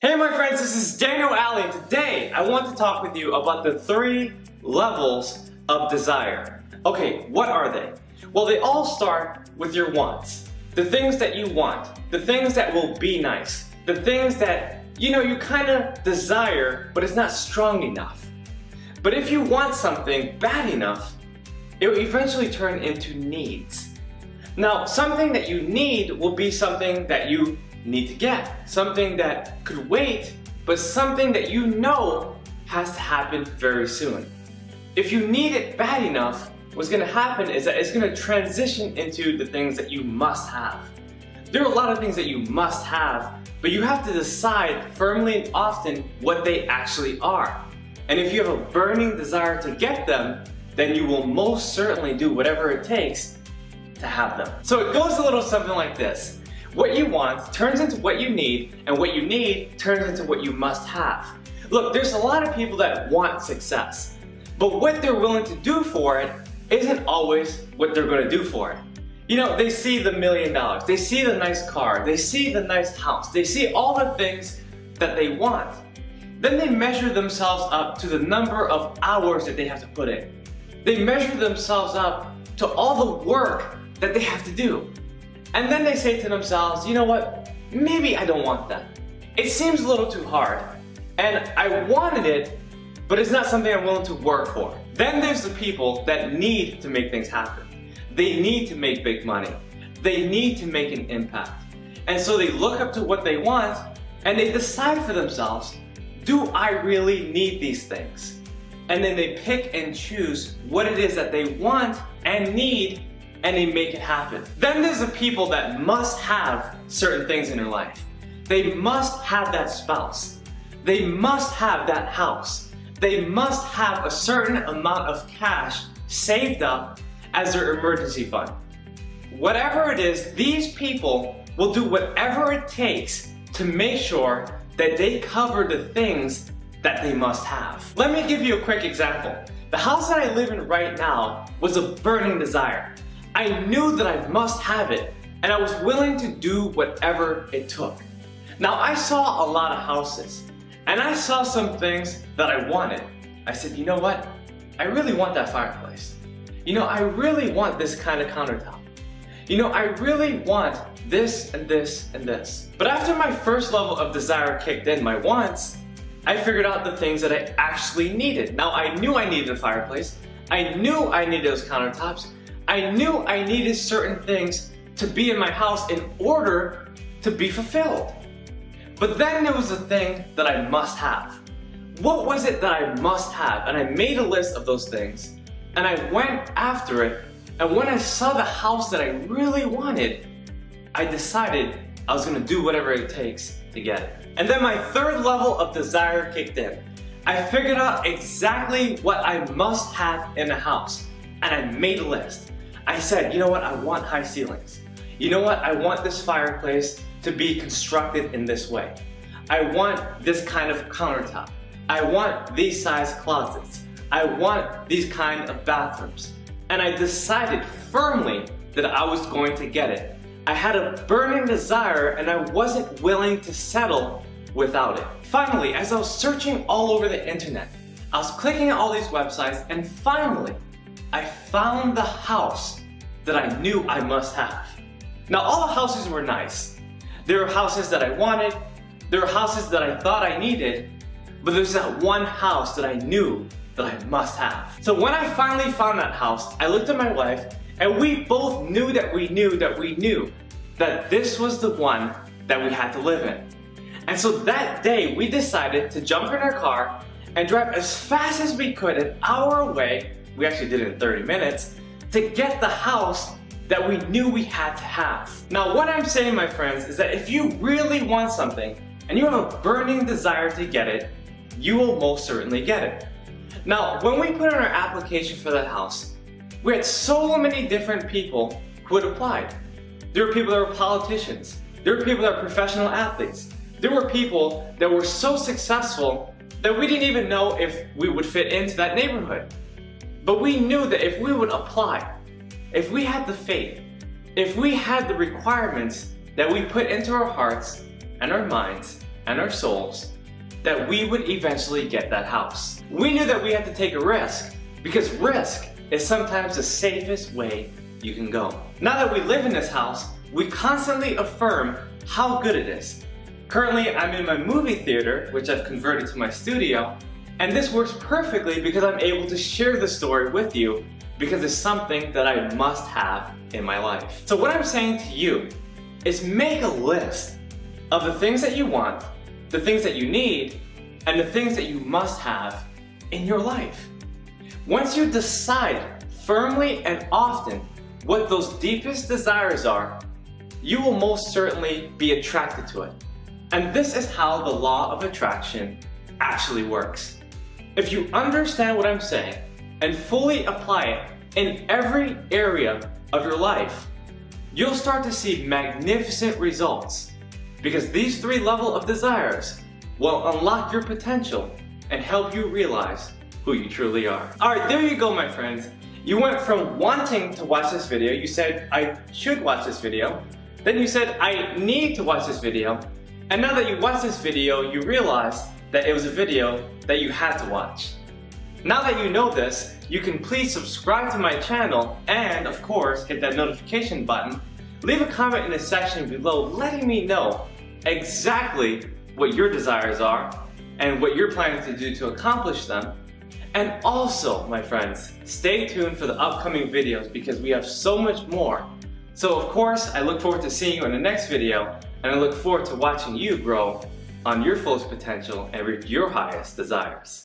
Hey my friends, this is Aldie, and today I want to talk with you about the 3 levels of desire. Okay, what are they? Well, they all start with your wants. The things that you want, the things that will be nice, the things that, you kind of desire, but it's not strong enough. But if you want something bad enough, it will eventually turn into needs. Now, something that you need will be something that you need to get, something that could wait, but something that you know has to happen very soon. If you need it bad enough, what's going to happen is that it's going to transition into the things that you must have. There are a lot of things that you must have, but you have to decide firmly and often what they actually are. And if you have a burning desire to get them, then you will most certainly do whatever it takes to have them. So it goes a little something like this. What you want turns into what you need, and what you need turns into what you must have. Look, there's a lot of people that want success, but what they're willing to do for it isn't always what they're going to do for it. They see the $1 million, they see the nice car, they see the nice house, they see all the things that they want. Then they measure themselves up to the number of hours that they have to put in. They measure themselves up to all the work that they have to do. And then they say to themselves, you know what, maybe I don't want that. It seems a little too hard, and I wanted it, but it's not something I'm willing to work for. Then there's the people that need to make things happen. They need to make big money. They need to make an impact. And so they look up to what they want, and they decide for themselves, do I really need these things? And then they pick and choose what it is that they want and need, and they make it happen. Then there's the people that must have certain things in their life. They must have that spouse. They must have that house. They must have a certain amount of cash saved up as their emergency fund. Whatever it is, these people will do whatever it takes to make sure that they cover the things that they must have. Let me give you a quick example. The house that I live in right now was a burning desire. I knew that I must have it, and I was willing to do whatever it took. Now, I saw a lot of houses, and I saw some things that I wanted. I said, you know what? I really want that fireplace. I really want this kind of countertop. I really want this and this and this. But after my first level of desire kicked in, my wants, I figured out the things that I actually needed. Now, I knew I needed a fireplace. I knew I needed those countertops. I knew I needed certain things to be in my house in order to be fulfilled. But then there was a thing that I must have. What was it that I must have? And I made a list of those things, and I went after it, and when I saw the house that I really wanted, I decided I was going to do whatever it takes to get it. And then my 3rd level of desire kicked in. I figured out exactly what I must have in a house, and I made a list. I said, you know what, I want high ceilings. You know what, I want this fireplace to be constructed in this way. I want this kind of countertop. I want these size closets. I want these kind of bathrooms. And I decided firmly that I was going to get it. I had a burning desire, and I wasn't willing to settle without it. Finally, as I was searching all over the internet, I was clicking on all these websites, and finally, I found the house that I knew I must have. Now, all the houses were nice. There were houses that I wanted, there were houses that I thought I needed, but there's that one house that I knew that I must have. So when I finally found that house, I looked at my wife, and we both knew that we knew that this was the one that we had to live in. And so that day, we decided to jump in our car and drive as fast as we could, an hour away, we actually did it in 30 minutes, to get the house that we knew we had to have. Now, what I'm saying, my friends, is that if you really want something, and you have a burning desire to get it, you will most certainly get it. Now, when we put in our application for that house, we had so many different people who had applied. There were people that were politicians. There were people that were professional athletes. There were people that were so successful that we didn't even know if we would fit into that neighborhood. But we knew that if we would apply, if we had the faith, if we had the requirements that we put into our hearts and our minds, and our souls that we would eventually get that house. We knew that we had to take a risk because risk is sometimes the safest way you can go. Now that we live in this house, we constantly affirm how good it is. Currently, I'm in my movie theater, which I've converted to my studio, and this works perfectly because I'm able to share the story with you because it's something that I must have in my life. So what I'm saying to you is make a list of the things that you want, the things that you need, and the things that you must have in your life. Once you decide firmly and often what those deepest desires are, you will most certainly be attracted to it. And this is how the law of attraction actually works. If you understand what I'm saying and fully apply it in every area of your life, you'll start to see magnificent results because these 3 levels of desires will unlock your potential and help you realize who you truly are. Alright, there you go, my friends. You went from wanting to watch this video, you said, I should watch this video. Then you said, I need to watch this video. And now that you watch this video, you realize that it was a video that you had to watch. Now that you know this, you can please subscribe to my channel and, of course, hit that notification button. Leave a comment in the section below letting me know exactly what your desires are and what you're planning to do to accomplish them. And also, my friends, stay tuned for the upcoming videos because we have so much more. So of course, I look forward to seeing you in the next video, and I look forward to watching you grow on your fullest potential and reach your highest desires.